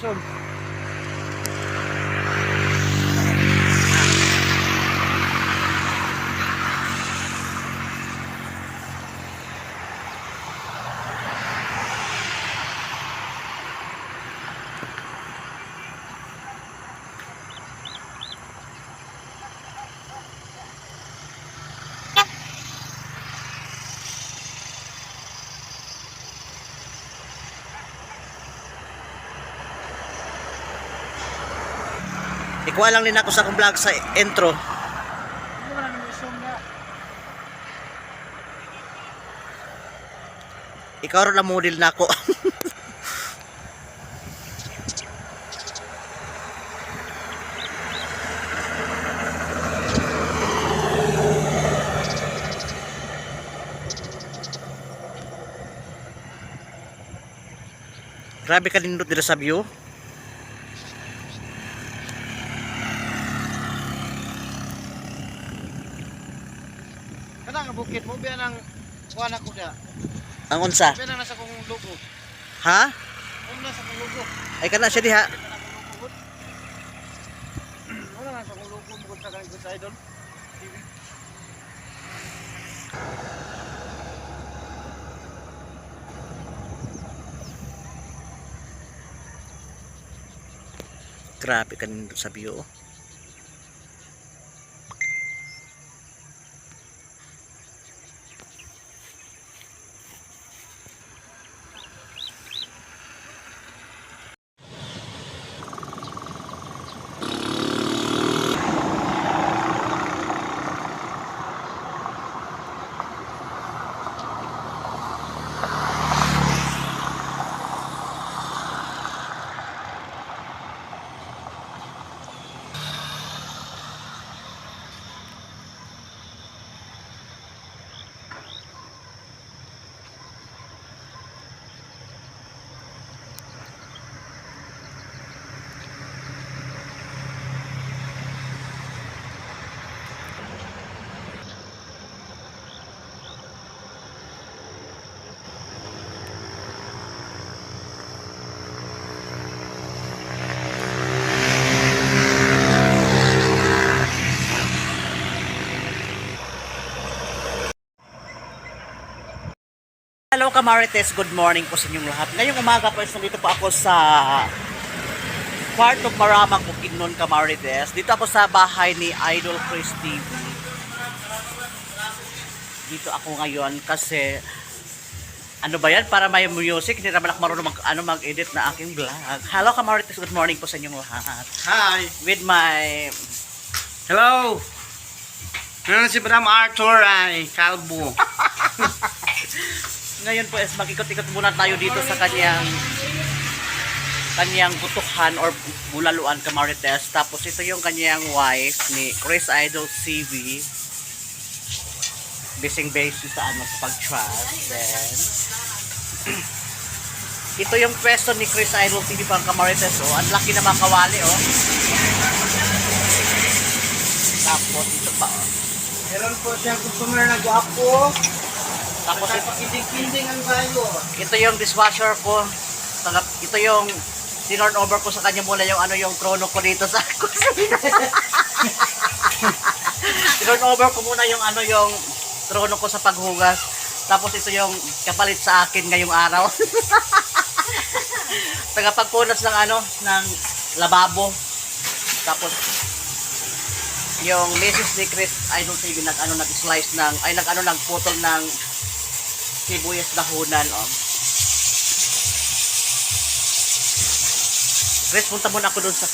action. Ikuha lang din ako sa akong vlog sa intro. Ano ba naman isong nga? Ikaw rin ang model na ako. Grabe ka nindot dito sa view. Kana nga bukid mo biya nang kuha na ko niya. Ang unsa? Biya nang nasa kong logo. Ha? Ano nasa kong logo? Ay kana siya diha. Ano nasa kong logo mo sa kanang Chris Idol TV. Grabe ka nindot sa view. Hello Kamarites, good morning po sa inyong lahat. Ngayong umaga po nandito po ako sa Kwarto Maramag Bukidnon, Kamarites. Dito ako sa bahay ni Idol Chris TV. Dito ako ngayon kasi ano ba yan? Para may music, hindi naman ako marunong mag-edit na aking vlog. Hello Kamarites, good morning po sa inyong lahat. Hi. With my Hello. Ano si Madam Arthur ay kalbo. ngayon po is mag-ikot-ikot muna tayo dito sa kanyang butuhan or bulaluan, Kamarites. Tapos ito yung kanyang wife ni Chris Idol TV. Bising base sa sa pag-trust. Then ito yung pwesto ni Chris Idol TV pang Kamarites. Oh, ang laki na mga kawali, oh. Tapos ito pa, oh. Meron po siyang customer na gwapo. Tapos Kinding ang bayo. ito yung dishwasher ko. Ito yung tinurn over ko sa kanya muna yung yung trono ko dito sa kusina. Tinurn over ko muna yung yung trono ko sa paghugas. Tapos ito yung kapalit sa akin ngayong araw. Tagapagpunas ng ng lababo. Tapos yung Mrs. ni Chris Idol TV nag-slice ng nagputol ng sibuyas dahunan, oh. Chris, punta muna ako dun sa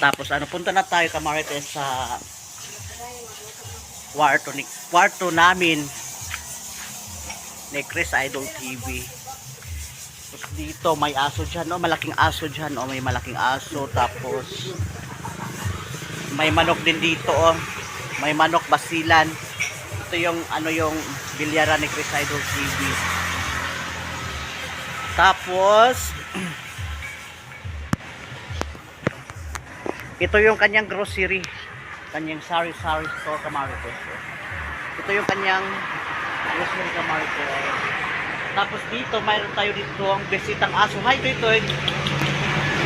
tapos punta na tayo, Kamarites, sa kwarto namin ni Chris Idol TV. Tapos dito may aso dyan, oh, malaking aso dyan, oh, may malaking aso. Tapos may manok din dito, oh. May manok basilan. Ito yung yung bilyaran ni Chris Idol TV. Tapos ito yung kanyang grocery, kanyang sari-sari store, Kamarites. Ito yung kanyang grocery, Kamarites. Tapos dito mayroon tayo dito ang bisitang aso. Hi, Toy Toy.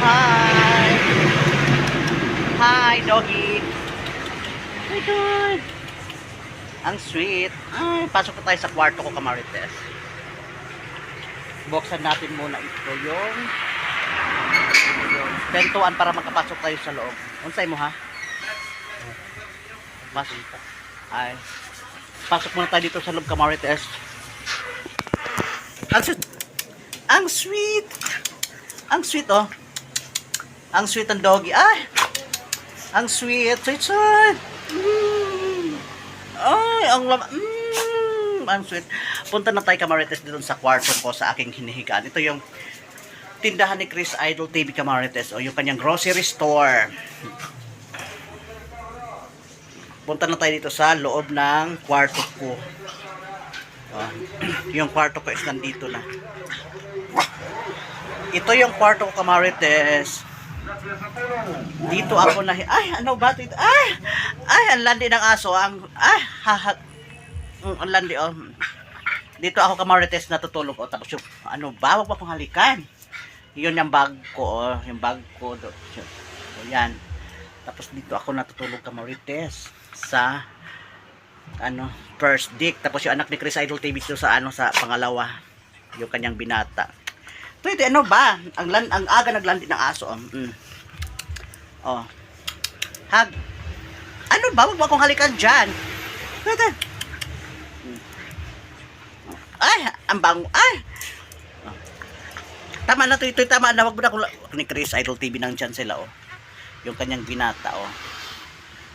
Hi! Hi, doggy! Hi, good! Ang sweet. Ay, pasok na tayo sa kwarto ko, Kamarites. Buksan natin muna ito yung pentuan para makapasok tayo sa loob. Unsay mo, ha? Pasok. Ay. Pasok muna tayo dito sa loob, Kamarites. Ang sweet! Ang sweet! Ang sweet, oh. Ang sweet ang doggy. Ay! Ang sweet. Sweet, sweet. Ay, ang ang sweet. Punta na tayo, Kamarites, dito sa kwarto ko sa aking hinihigaan. Ito yung tindahan ni Chris Idol TV, Kamarites, o yung kanyang grocery store. Punta na tayo dito sa loob ng kwarto ko. Yung kwarto ko is nandito na. Ito yung kwarto ko, Kamarites. Dito ako na, ay, ano ba ito? Ay, ang landi ng aso. Ang landi, oh. Dito ako, Kamarites, natutulog, oh. Tapos yung, ano ba, wag pa akong halikan. Yun yung bag ko, oh. Yung bag ko, oh, yan. Tapos dito ako natutulog, Kamarites, sa, ano, first dick. Tapos yung anak ni Chris Idol TV dito sa, ano, sa pangalawa. Yung kanyang binata. Ito, ano ba? Ang aga naglandi ng aso, oh. Oh. Hag. Ano ba? Wag mo akong halikan dyan. Ito. Ay, ang bango. Ay. Oh. Tama na ito. Tama na. Wag mo na akong ni Chris Idol TV nandyan sila, oh. Yung kanyang binata, oh.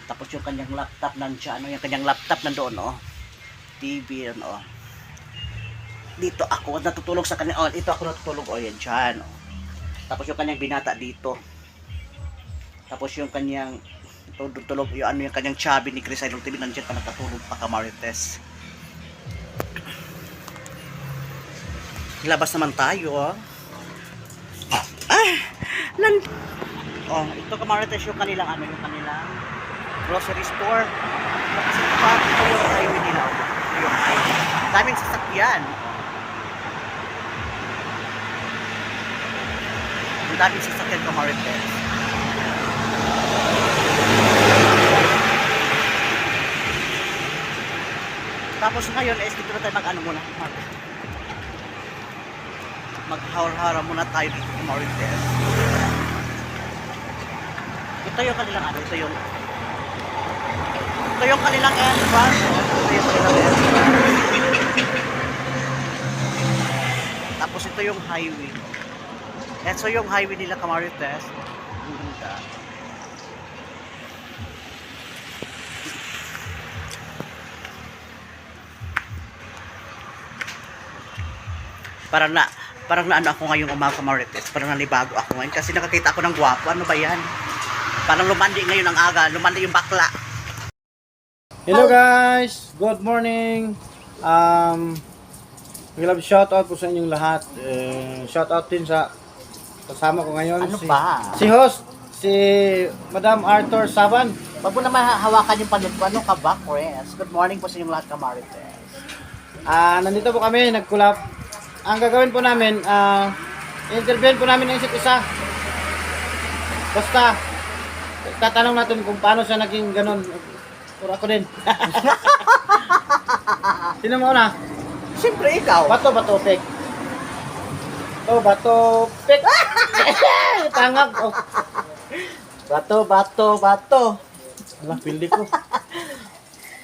Tapos yung kanyang laptop nandyan. Ano, yung kanyang laptop nandoon, oh. TV, ano, oh. Dito ako natutulog sa kanya. Oh, ito ako natutulog, oh, yan dyan, oh. Tapos yung kanyang binata dito. Tapos yung kanyang tulog, yung ano, yung kanyang chubby ni Chris Idol TV nandiyan pa nakatulog pa, Kamarites. Labas naman tayo, oh. Oh, ito, Kamarites, yung kanilang ano, yung kanilang grocery store. Tapos ito yung highway nila, oh. Ito yung highway. Daming sasakyan. Ang daming sasakyan, Kamarites. Tapos ngayon, dito na tayo mag-ano muna. Maghawar-hara muna tayo dito, Kamarites. Ito yung kanilang ano, ito yung kanilang entrance, oh. Ito yung kanilang entrance. Tapos ito yung highway. So yung highway nila, Kamarites. Ang ganda. Parang na ano ako ngayong umaga, Kamarites. Parang nanibago ako ngayon kasi nakakita ako ng gwapo. Ano ba yan? Parang lumandi ngayon ang aga. Lumandi yung bakla. Hello guys! Good morning! Love shoutout po sa inyong lahat. Shoutout din sa kasama ko ngayon. Ano ba? Si host, si Madam Arthur Saban. Wag mo naman hawakan yung panit ko. Ano ka ba, Chris? Good morning po sa inyong lahat, Kamarites. Nandito po kami, nag-collab. Ang gagawin po namin, interviewin po namin ang isa't isa. Basta, tatanong natin kung paano siya naging ganun. Puro ako din. Sino mo una? Siyempre ikaw. Bato, pek. Pek. Tangag. Oh. Bato. Wala, pildi ko.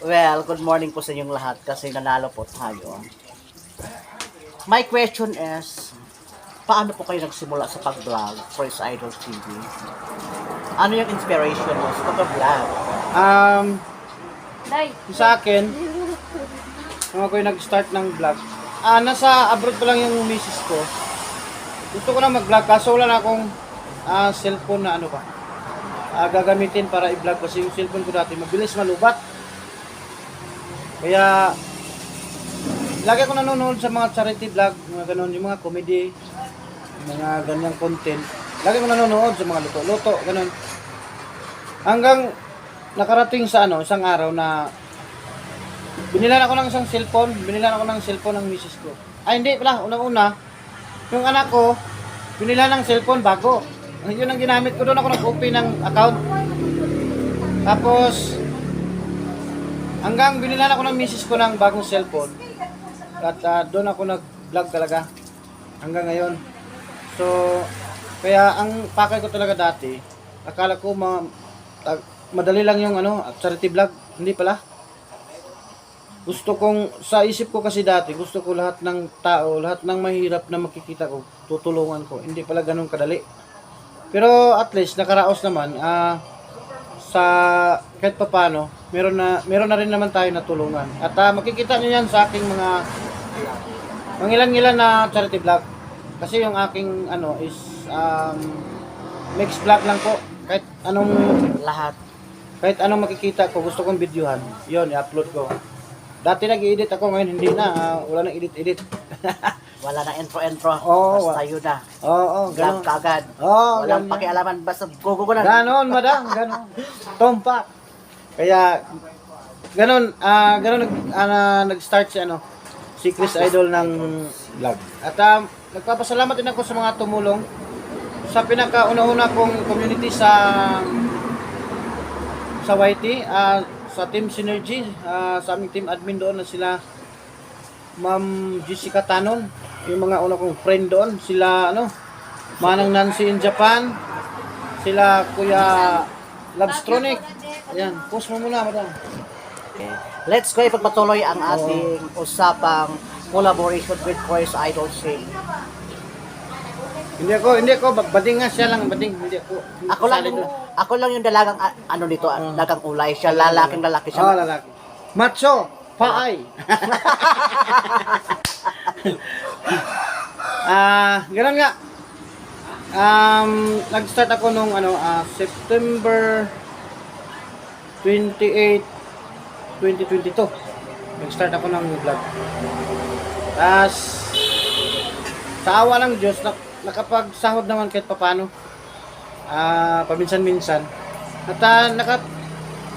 Well, good morning po sa inyong lahat kasi nanalo po tayo. My question is, paano po kayo nagsimula sa pag-vlog, Chris Idol TV? Ano yung inspiration mo sa pag-vlog? Sa akin, nung ako yung nag-start ng vlog, nasa abroad pa lang yung misis ko. Gusto ko na mag-vlog kaso wala na akong cellphone na ano ba, gagamitin para i-vlog kasi yung cellphone ko dati mabilis malubat. Kaya, lagi ako nanonood sa mga charity vlog, mga ganun, yung mga comedy, mga ganyang content. Lagi ko nanonood sa mga luto-luto, ganun. Hanggang nakarating sa isang araw na binilan ako ng isang cellphone, ng misis ko. Ay hindi pala, unang-una, yung anak ko, binilan ng cellphone bago. yun ang ginamit ko. Doon ako nag-open ng account. Tapos, hanggang binilan ako ng misis ko ng bagong cellphone. At doon ako nag-vlog talaga. Hanggang ngayon. So, kaya ang pakay ko talaga dati, akala ko madali lang yung charity vlog. Hindi pala. Gusto kong, sa isip ko kasi dati, gusto ko lahat ng tao, lahat ng mahirap na makikita ko, tutulungan ko. Hindi pala ganun kadali. Pero at least, nakaraos naman, sa kahit papano, meron na rin naman tayo natulungan. At makikita niyo yan sa aking mga ilan na charity vlog. Kasi yung aking is mixed vlog lang po. Kahit anong Lahat. kahit anong makikita ko, gusto kong videohan. Yun, i-upload ko. Dati nag-edit ako, ngayon hindi na. Wala nang edit. Wala na intro. Oo, Basta yun na. Oo, Vlog gano'n. kagad. Oo, Walang ganun. pakialaman. Basta gugo na. Ganon, madam, ganon. Tompa. Kaya, ganon, nag-start si Chris Idol ng vlog. At nagpapasalamat din ako sa mga tumulong sa pinakauna-una kong community sa YT, sa Team Synergy, sa aming team admin doon na sila Ma'am Jessica Tanon, yung mga una kong friend doon, sila Manang Nancy in Japan, sila Kuya Labstronic. Ayan, post mo muna, madam. Okay. Let's go ipagpatuloy ang ating usapang collaboration with Chris Idol Sing. Hindi ako, bading nga siya lang, bading, hindi ako. Ako lang yung dalagang dito, dalagang ulay. Siya lalaking lalaki siya. Lalaki. Macho, paay. Ganun nga. Nag-start ako nung September 28, 2022. Nag-start ako ng vlog. Sa awa ng Diyos, nakapagsahod naman kahit papano. Paminsan-minsan. At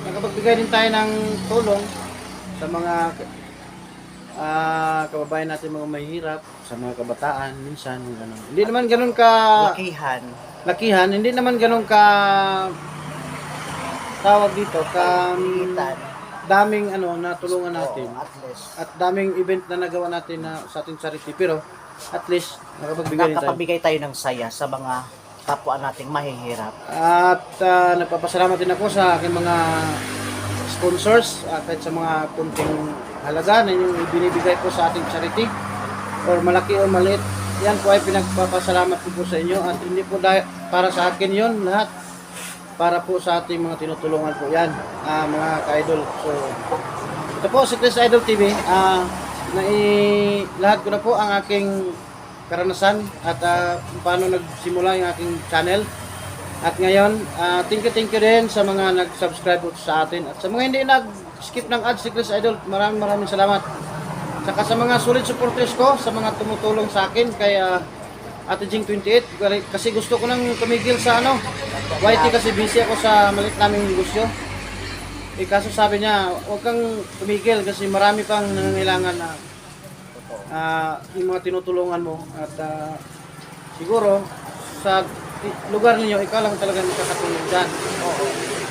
nakapagbigay din tayo ng tulong sa mga kababayan natin mga mahirap, sa mga kabataan minsan ganun. Hindi naman ganun ka lakihan, hindi naman ganun ka tawag dito daming natulungan natin. At daming event na nagawa natin sa ating charity, pero at least nakapagbigay tayo ng saya sa mga kapwa nating mahihirap. At nagpapasalamat din ako sa aking mga sponsors, kahit sa mga kunting halaga na yung ibinibigay ko sa ating charity, or malaki o maliit, yan po ay pinagpapasalamat ko po sa inyo. At hindi po para sa akin yon lahat, para po sa ating mga tinutulungan po yan, mga ka-idol. So ito po si Chris Idol TV. Lahat ko na po ang aking karanasan at paano nagsimula yung aking channel. At ngayon, thank you din sa mga nag-subscribe po sa atin. At sa mga hindi nag-skip ng ads si Chris Idol, maraming salamat. Saka sa mga solid supporters ko, sa mga tumutulong sa akin, kay Ate Jing 28, kasi gusto ko nang tumigil sa YT kasi busy ako sa maliit naming negosyo. Kaso sabi niya, huwag kang tumigil kasi marami pang nangangailangan na yung mga tinutulungan mo. At siguro, sa lugar ninyo, ikaw lang talaga makakatulong dyan. Oo.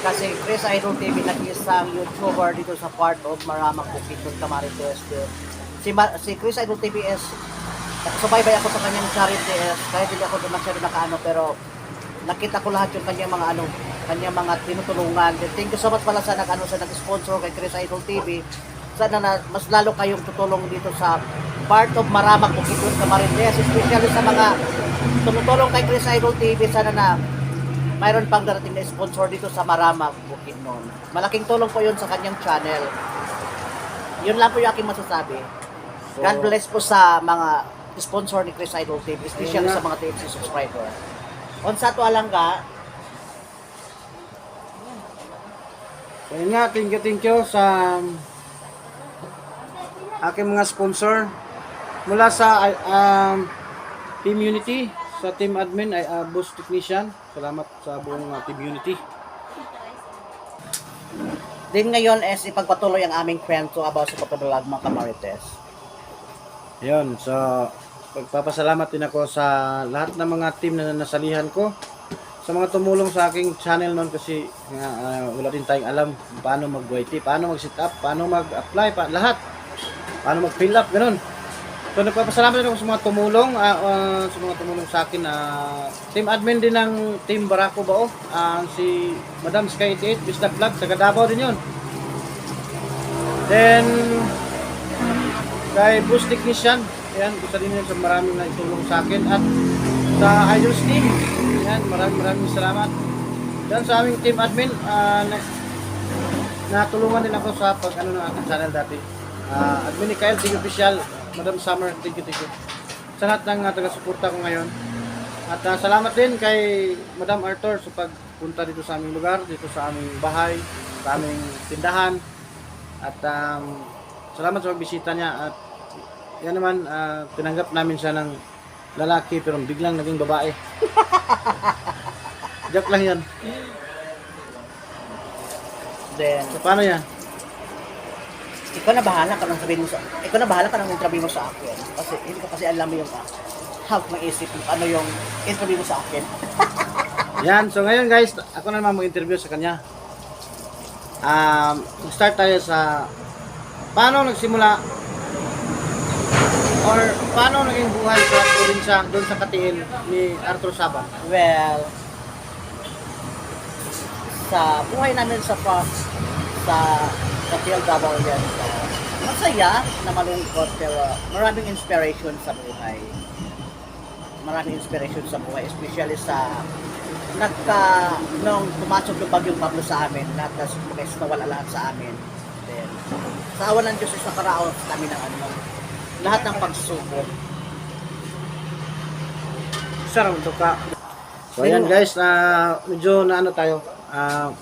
Kasi Chris Idol TV, nag-isang YouTuber dito sa part of Maramang Bukidnon, Camarines. Si Chris Idol TV is, subaybay ako sa kanyang charity, kahit hindi ako masyado nakaano, pero nakita ko lahat yung kanyang mga tinutulungan. Thank you so much pala sa nag-sponsor kay Chris Idol TV. Sana na mas lalo kayong tutulong dito sa part of Maramang Bukidnon, Camarines, especially sa mga tumutulong kay Chris Idol TV. Sana na mayroon pang darating na sponsor dito sa Maramang Bukidnon. Malaking tulong po yun sa kanyang channel. Yun lang po yung aking masasabi. God bless po sa mga sponsor ni Chris Idol TV, especially sa mga TFC subscriber. On sa to alang ka. So yun nga, thank you sa aking mga sponsor mula sa Team Unity, sa Team Admin ay Boss Technician. Salamat sa buong Team Unity. Din ngayon is ipagpatuloy ang aming kwento about sa pagkabalag mga Camarines. Yun, so pagpapasalamat din ako sa lahat ng mga team na nasalihan ko. sa mga tumulong sa aking channel noon kasi wala din tayong alam kung paano mag-YT, paano mag-set up, paano mag-apply, lahat. Paano mag-fill up, ganun. So nagpapasalamat din ako sa mga tumulong, sa akin. Team admin din ng Team Barako Bao, si Madam Sky 88, Bisna Vlog, taga Davao din yun. Then, kay Boost Technician, yan, isa din yun sa maraming na itulong sa akin. At sa Idols Team, yan, maraming salamat. Dan sa aming team admin, natulungan din ako sa pag ng aking channel dati. Admin ni Kyle, Team Official, Madam Summer, thank you. Sa lahat ng taga-suporta ko ngayon. At salamat din kay Madam Arthur sa pagpunta dito sa aming lugar, dito sa aming bahay, sa aming tindahan. At salamat sa pagbisita niya. At yan naman, tinanggap namin siya ng lalaki pero biglang naging babae. Joke lang yan. Then, So, paano yan? ikaw na bahala ka nang sabihin mo sa ikaw na bahala ka nang interview mo sa akin kasi hindi ko kasi alam yung half maisip kung ano yung interview mo sa akin. Yan, so ngayon guys, ako na naman mag-interview sa kanya. Start tayo sa paano nagsimula or paano naging buhay sa probinsya doon sa Katiil ni Arthur Saban. Well, sa buhay namin sa Katiil Davao yan, masaya na malungkot pero maraming inspiration sa buhay. Maraming inspiration sa buhay, especially sa nung pumasok yung bagyong Pablo sa amin, lahat na guys nawala lahat sa amin. Then, sa awan ng Diyos is nakaraos kami ng lahat ng pagsubok. Sarang ka. So ayan guys, medyo na ano tayo,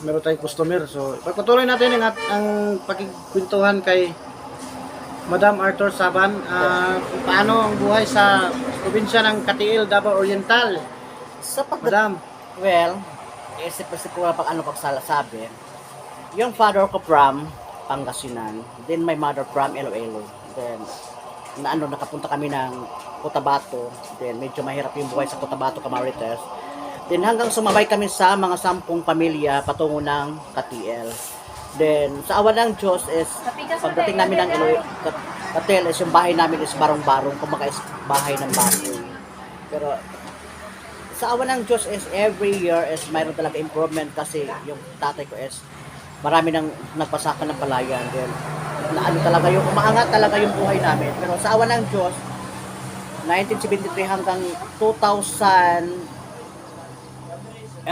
meron tayong customer. So pagpatuloy natin ang pagkikwentuhan kay Madam Arthur Saban, kung paano ang buhay sa probinsya ng Katiil, Davao Oriental. Sa Madam, well, isip-isip ko pag sabi, yung father ko from Pangasinan, then my mother from Iloilo. Then, nakapunta kami ng Cotabato, then medyo mahirap yung buhay sa Cotabato, Camarines. Then hanggang sumabay kami sa mga 10 pamilya patungo ng Katiil. Then, sa awa ng Diyos is, pagdating namin ng Katiil is yung bahay namin is barong-barong, kumbaga is bahay ng baboy. Pero, sa awa ng Diyos is every year is mayroon talaga improvement kasi yung tatay ko is marami nang nagpasakan ng palayan. Then, talaga yung umaangat talaga yung buhay namin. Pero sa awa ng Diyos, 1973 hanggang 2011,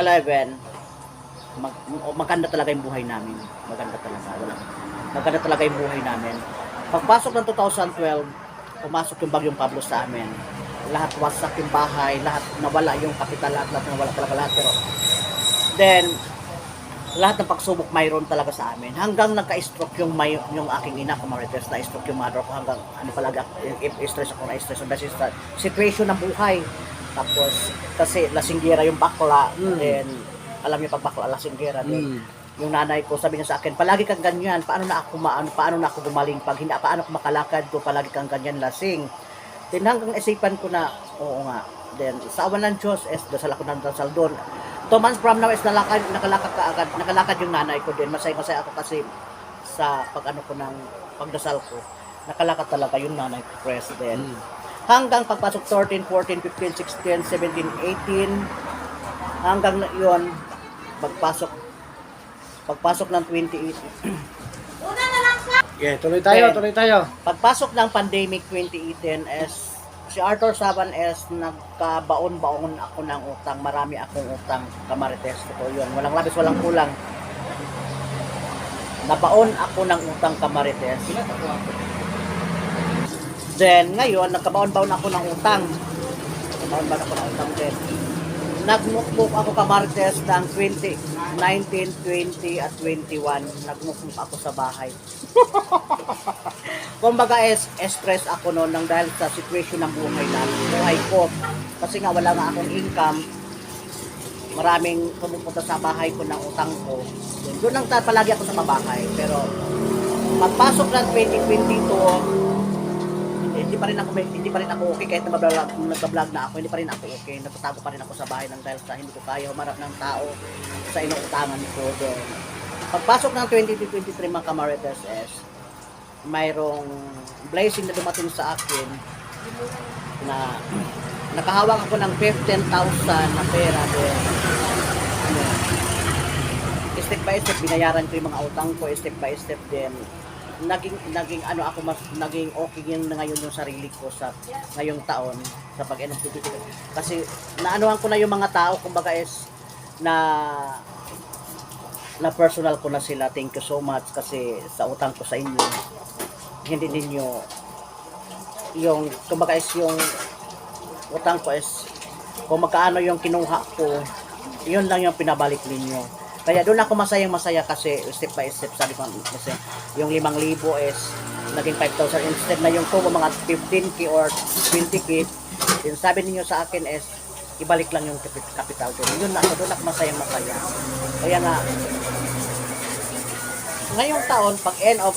maganda talaga yung buhay namin. Maganda talaga yung buhay namin. Pagpasok ng 2012, pumasok yung bagyong Pablo sa amin. Lahat wasak yung bahay, lahat nawala yung kapital, lahat nawala talaga lahat. Pero then lahat ng pagsubok mayroon talaga sa amin. Hanggang nagka-stroke yung aking ina, Camarines, na-stroke yung mother ko hanggang palaga, stress ako, na-stress dahil sa situation ng buhay. Tapos kasi lasinggera yung bakla, then alam niyo pag bakla lasinggera, then yung nanay ko sabi niya sa akin, palagi kang ganyan, paano na ako gumaling pag hindi, paano ako makalakad ko, palagi kang ganyan lasing. Then hanggang isipan ko na, oo nga. Then sa awan ng Diyos, dasal ako ng dasal doon. 2 months from now is nakalakad yung nanay ko din. Masaya ako kasi sa ko ng pagdasal ko. Nakalakad talaga yung nanay ko, President. Hanggang pagpasok 13, 14, 15, 16, 17, 18, hanggang yun, pagpasok ng 2018. yeah, tuloy tayo. Pagpasok ng pandemic 2018 is si Arthur Saban is nagkabaon-baon ako ng utang. Marami akong utang, Camarines. Ito yun. Walang labis, walang kulang. Nabaon ako ng utang, Camarines. Then, ngayon, nagkabaon-baon ako ng utang. Then, nagmukmuk ako, Camarines, ng 20, 19, 20, at 21. Nagmukmuk ako sa bahay. Kumbaga stress ako noon nang dahil sa situation ng buhay ko. Kasi nga wala nga akong income. Maraming pumupunta sa bahay ko ng utang ko. Doon lang palagi ako sa mabahay. Pero pagpasok ng 2022, hindi pa rin ako okay kahit nagba-vlog na ako, hindi pa rin ako okay. Nagtatago pa rin ako sa bahay ng dahil sa hindi ko kaya humarap ng tao sa inuutangan ko doon. Pagpasok ng 2023 mga kamarites is mayroong blessing na dumating sa akin na nakahawak ako ng 15,000 na pera din. Ano, step by step binayaran ko yung mga utang ko, step by step din naging ano ako mas naging okay yung ngayon yung sarili ko sa ngayong taon sa pag-NFTP kasi naanuhan ko na yung mga tao kumbaga is na personal ko na sila. Thank you so much kasi sa utang ko sa inyo hindi ninyo yung kumbaga is yung utang ko is kung magkaano yung kinuha ko yun lang yung pinabalik ninyo. Kaya doon ako masaya kasi step by step sabi ko kasi yung 5,000 is naging 5,000 instead na yung tubo mga 15k or 20k. Yung sabi niyo sa akin is ibalik lang yung capital doon. Yun na ako doon ako masaya. Kaya nga ngayong taon pag end of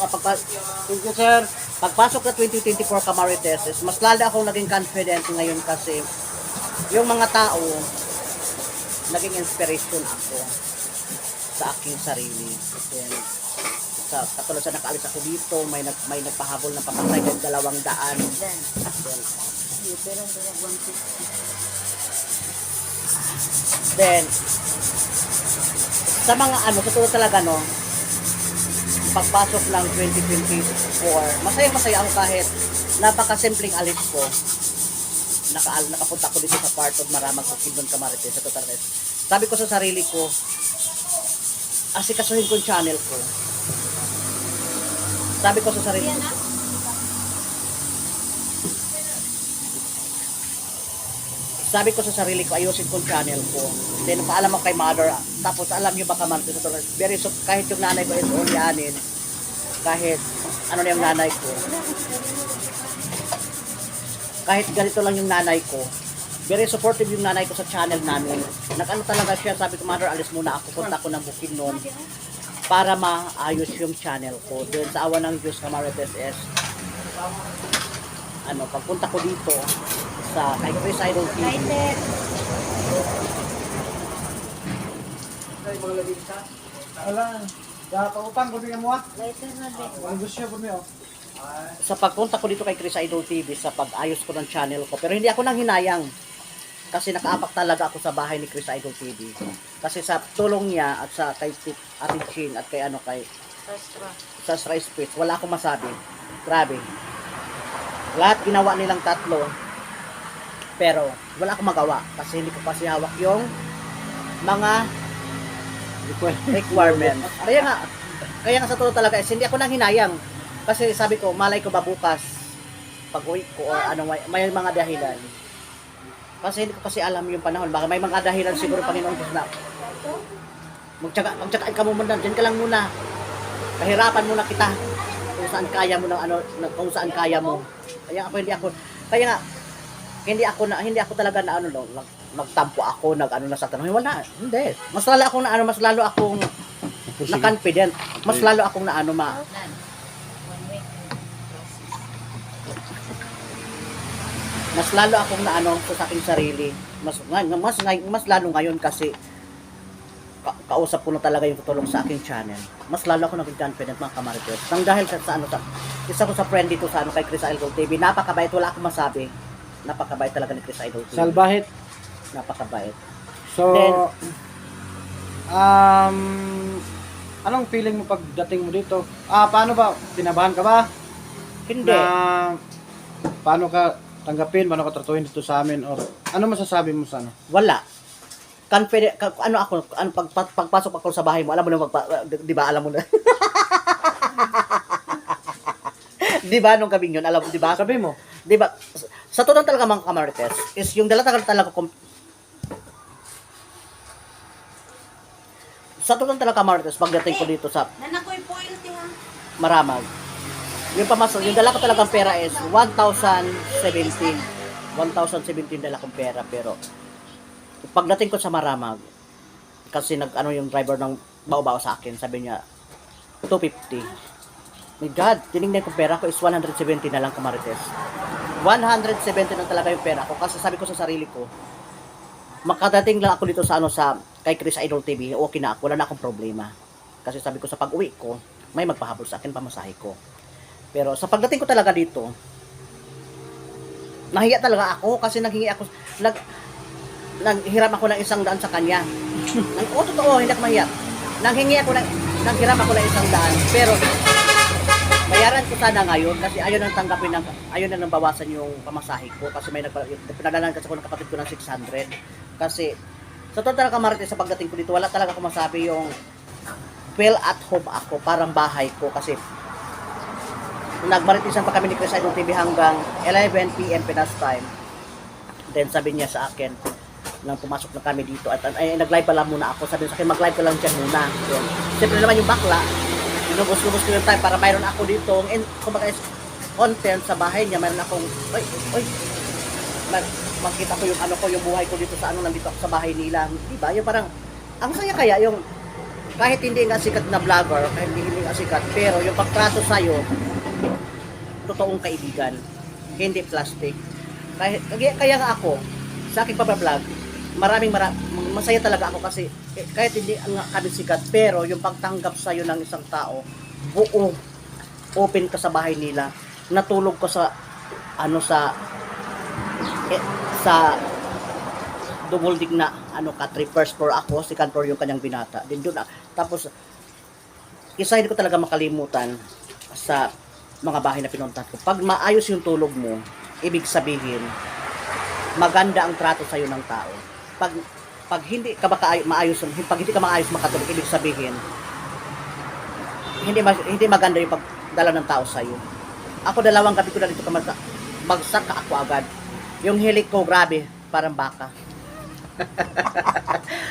pagpasok na 2024 kamarites is mas lalo akong naging confident ngayon kasi yung mga tao naging inspiration ako sa aking sarili. Then, katulad sa nakaalis ako dito, may nagpahabol ng papatay ng 200. Then, sa mga ano, katulad talaga no, pagpasok ng 2024, masaya ako kahit napakasimpleng alis ko. Nakapunta ko dito sa part of Maramag Bukidnon Camarines sa Total Rest. Sabi ko sa sarili ko, asikasuhin ko yung channel ko. Sabi ko sa sarili ko. Sabi ko sa sarili ko, ayusin ko yung channel ko. Then, paalam ako kay mother. Tapos, alam nyo ba Camarines sa Total Rest? Very so, kahit yung nanay ko is ulyanin. Kahit, ano na yung nanay ko. Kahit ganito lang yung nanay ko. Very supportive yung nanay ko sa channel namin. Nag-ano talaga siya, sabi ko, mother, alis muna ako, punta ko ng Bukidnon para maayos yung channel ko. Doon sa awa ng Diyos, Camarines is, ano, pagpunta ko dito sa kay Chris Idol TV. Wala. Pautang ko din mo ah. Wala gusto ko niyo. Sa pagpunta ko dito kay Chris Idol TV sa pag-ayos ko ng channel ko. Pero hindi ako nang hinayang. Kasi nakaapak talaga ako sa bahay ni Chris Idol TV. Kasi sa tulong niya at sa kay Ate Chin at kay ano kay sa Rice Space, wala akong masabi. Grabe. Lahat ginawa nilang tatlo. Pero wala akong magawa kasi hindi ko kasi hawak yung mga requirements. Kaya nga sa totoo talaga is hindi ako nang hinayang. Kasi sabi ko, malay ko ba bukas pag uwi ko or ano, may mga dahilan. Kasi hindi ko kasi alam yung panahon. Baka may mga dahilan siguro Panginoon Diyos na magtsagaan ka muna, dyan ka lang muna. Kahirapan muna kita kung saan kaya mo ng ano, kung saan kaya mo. Kaya nga hindi ako talaga na ano no, nagtampo ako, nag-ano na sa tanong. Wala, hindi. Mas lalo akong na confident. Mas lalo akong na ano mas lalo akong naano sa aking sarili. Mas lalo ngayon kasi kausap ko na talaga yung tutulong sa aking channel. Mas lalo ako naging confident mga kamarites. Nang dahil sa ano isa ko sa friend dito sa ano kay Chris Idol TV. Napakabait, wala akong masabi. Napakabait talaga ni Chris Idol TV. Salbahit. Napakabait. So Then, anong feeling mo pagdating mo dito? Paano ba? Kinabahan ka ba? hindi. Paano ka tanggapin, paano ka tratuhin dito sa amin, or ano masasabi mo sana? Wala. Confident, pagpasok ako sa bahay mo, alam mo na, di ba, alam mo na. Di ba, nung gabing yun, alam mo, di ba? Sabi mo. Di ba, sa totoo talaga mga kamarites, is yung dala talaga, sa totoo talaga kamarites, pagdating ko dito sa Nanakoy foil ti ha. Maramag, yung dala ko talagang pera is 1,017 dala kong pera, pero pagdating ko sa Maramag, kasi yung driver ng bao-bao sa akin, sabi niya 250. My God, tinignan ko pera ko is 170 na lang kamarites. 170 lang talaga yung pera ko kasi sabi ko sa sarili ko, makadating lang ako dito sa kay Chris Idol TV, okay na ako, wala na akong problema. Kasi sabi ko sa pag-uwi ko, may magpahabol sa akin pamasahe ko. Pero sa pagdating ko talaga dito, nahiya talaga ako kasi nanghiram ako ng 100 sa kanya. Totoo, hindi ako mahiya. Nanghiram ako ng 100, pero bayaran ko sana ngayon kasi ayaw nang bawasan yung pamasahe ko kasi pinadalan kasi ako ng kapatid ko ng 600. Kasi sa total kamarites sa pagdating ko dito, wala talaga ako masabi yung feel at home ako, parang bahay ko kasi nagmaritisan pa kami ni Chris Idol TV hanggang 11 PM Pinas time. Then sabi niya sa akin, nang pumasok na kami dito at nag-live pala muna ako, sabi sa akin mag-live ka lang dyan muna. Then, siyempre naman yung bakla, inubos-lubos ko yung time para mayroon ako dito kumbaga content sa bahay niya, mayroon akong makita ko yung buhay ko dito sa nandito ako sa bahay nila, di ba? Yung parang ang saya kaya yung kahit hindi nga sikat na vlogger, kahit hindi nga sikat, pero yung pagtrato sa'yo totoong kaibigan, hindi plastic. Kaya nga ako sa aking pagbablog, masaya talaga ako kasi kahit hindi nga kami sikat, pero yung pagtanggap sa'yo ng isang tao, buo, open ka sa bahay nila, natulog ko sa sa double dig na first floor ako, second floor yung kanyang binata. Din doon tapos isa hindi ko talaga makalimutan sa mga bahay na pinuntahan ko. Pag maayos yung tulog mo, ibig sabihin maganda ang trato sa iyo ng tao. Pag hindi ka maayos makatulog, ibig sabihin hindi maganda yung pagdala ng tao sa iyo. Ako 2 gabi ko na dito bagsak ka ako agad. Yung hilik ko grabe, parang baka.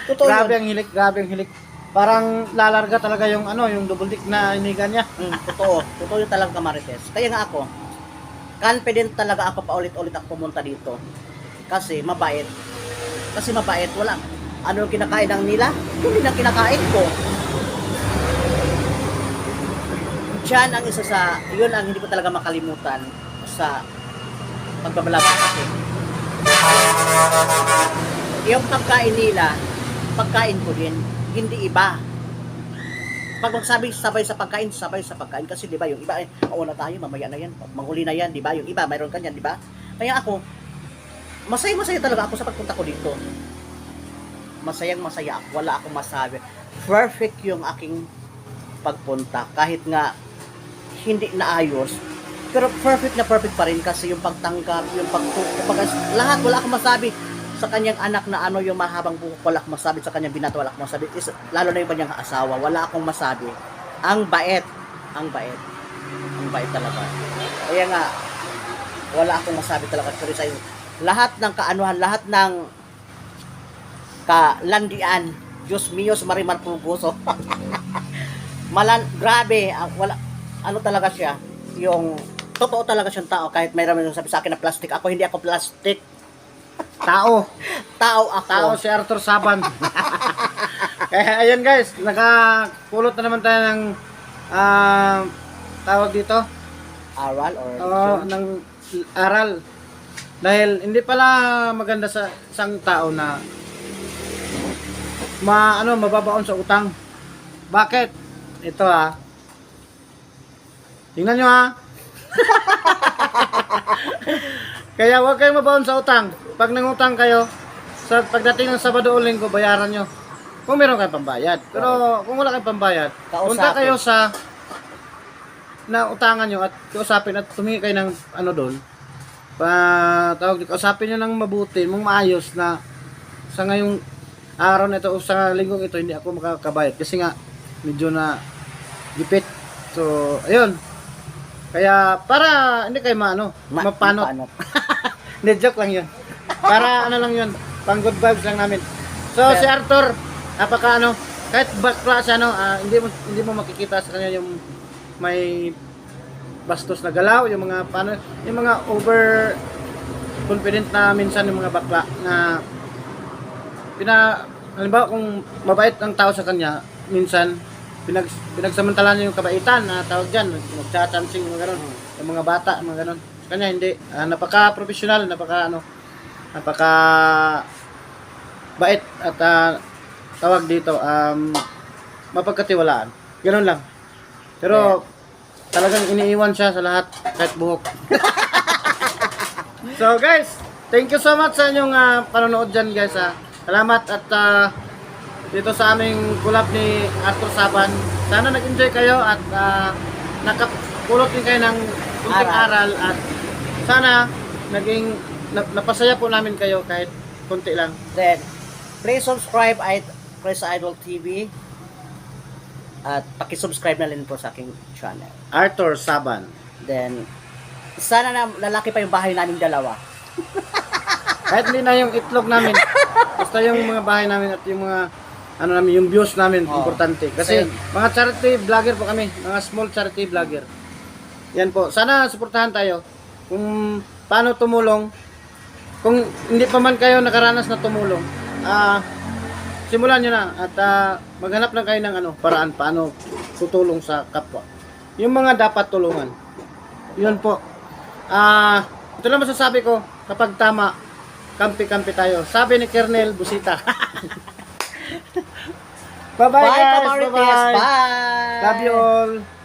Totoo Grabe yun. ang hilik. Parang lalarga talaga yung yung double dick na inigan niya. Totoo yung talagang kamarites. Kaya nga ako, confident talaga ako paulit-ulit ako pumunta dito. Kasi mabait, wala. Ano yung kinakain ng nila? Hindi na kinakain ko. Diyan ang isa yun ang hindi ko talaga makalimutan sa pagbabalaba kasi. Yung pagkain nila, pagkain ko din, hindi iba. Pag magsabi sabay sa pagkain kasi 'di ba yung iba na tayo, mamaya na yan, manghuli na yan, 'di ba? Yung iba mayroon kanyan, 'di ba? Kaya ako masaya talaga ako sa pagpunta ko dito. Masaya ako, wala akong masabi. Perfect yung aking pagpunta kahit nga hindi naayos. Pero perfect pa rin kasi yung pagtanggap, yung lahat wala akong masabi. Sa kanyang anak na yung mahabang buhok, wala akong masabi. Sa kanyang binata, wala akong masabi. Lalo na yung kanyang asawa, wala akong masabi. Ang bait talaga. Kaya nga, wala akong masabi talaga. Sorry sa'yo. Lahat ng lahat ng kalandian, Diyos mio, marimar puguso. Grabe, wala, talaga siya, yung, totoo talaga siyang tao, kahit mayroon yung sabi sa akin na plastic, hindi ako plastic. Tao Ako. Tao si Arthur Saban. Kaya ayun guys, nakapulot na naman tayo ng tawag dito, Aral or ng aral. Dahil hindi pala maganda sa isang tao na mababaon sa utang. Bakit? Ito tingnan nyo Kaya huwag kayong mabaon sa utang. Pag nangutang kayo, sa pagdating ng Sabado o Linggo, bayaran nyo. Kung meron kayong pambayad. Pero kung wala kayong pambayad, punta kayo sa utangan nyo at kausapin at tumingi kayo ng doon. Kausapin nyo ng mabuti, mong maayos na sa ngayong araw na ito o sa linggong ito, hindi ako makakabayad. Kasi nga, medyo na gipit. So, ayun. Kaya para hindi kayo mapanot. Hindi, joke lang yun. Para lang yun, pang good vibes lang namin. So si Arthur, kahit bakla siya hindi mo makikita sa kanya yung may bastos na galaw, yung mga over confident na minsan yung mga bakla na halimbawa kung mabait ang tao sa kanya, minsan pinagsamantala niya yung kabaitan na tawag dyan, magcha-chancing, mga gano'n, yung mga bata, mga gano'n. kanya hindi. Napaka-professional, napaka bait at tawag dito, mapagkatiwalaan. Ganun lang. Pero talagang iniiwan siya sa lahat, kahit buhok. So guys, thank you so much sa inyong panonood dyan guys. Salamat at dito sa aming collab ni Arthur Saban. Sana nag-enjoy kayo at nakapulot din kayo ng kunting aral at sana napasaya po namin kayo kahit kunti lang. Then, please subscribe at Chris Idol TV. At paki-subscribe na rin po sa aking channel. Arthur Saban. Then, sana na lalaki pa yung bahay naming dalawa. Kahit hindi na yung itlog namin. Basta yung mga bahay namin at yung mga namin, yung views namin, importante. Kasi mga charity vlogger po kami, mga small charity vlogger. Yan po. Sana suportahan tayo kung paano tumulong. Kung hindi pa man kayo nakaranas na tumulong, simulan nyo na at maghanap lang kayo ng paraan paano tutulong sa kapwa. Yung mga dapat tulungan. Yun po. Ito lang masasabi ko, kapag tama, kampi-kampi tayo. Sabi ni Kernel Busita. Bye-bye Bye, guys. Pamarites. Bye. Love you all.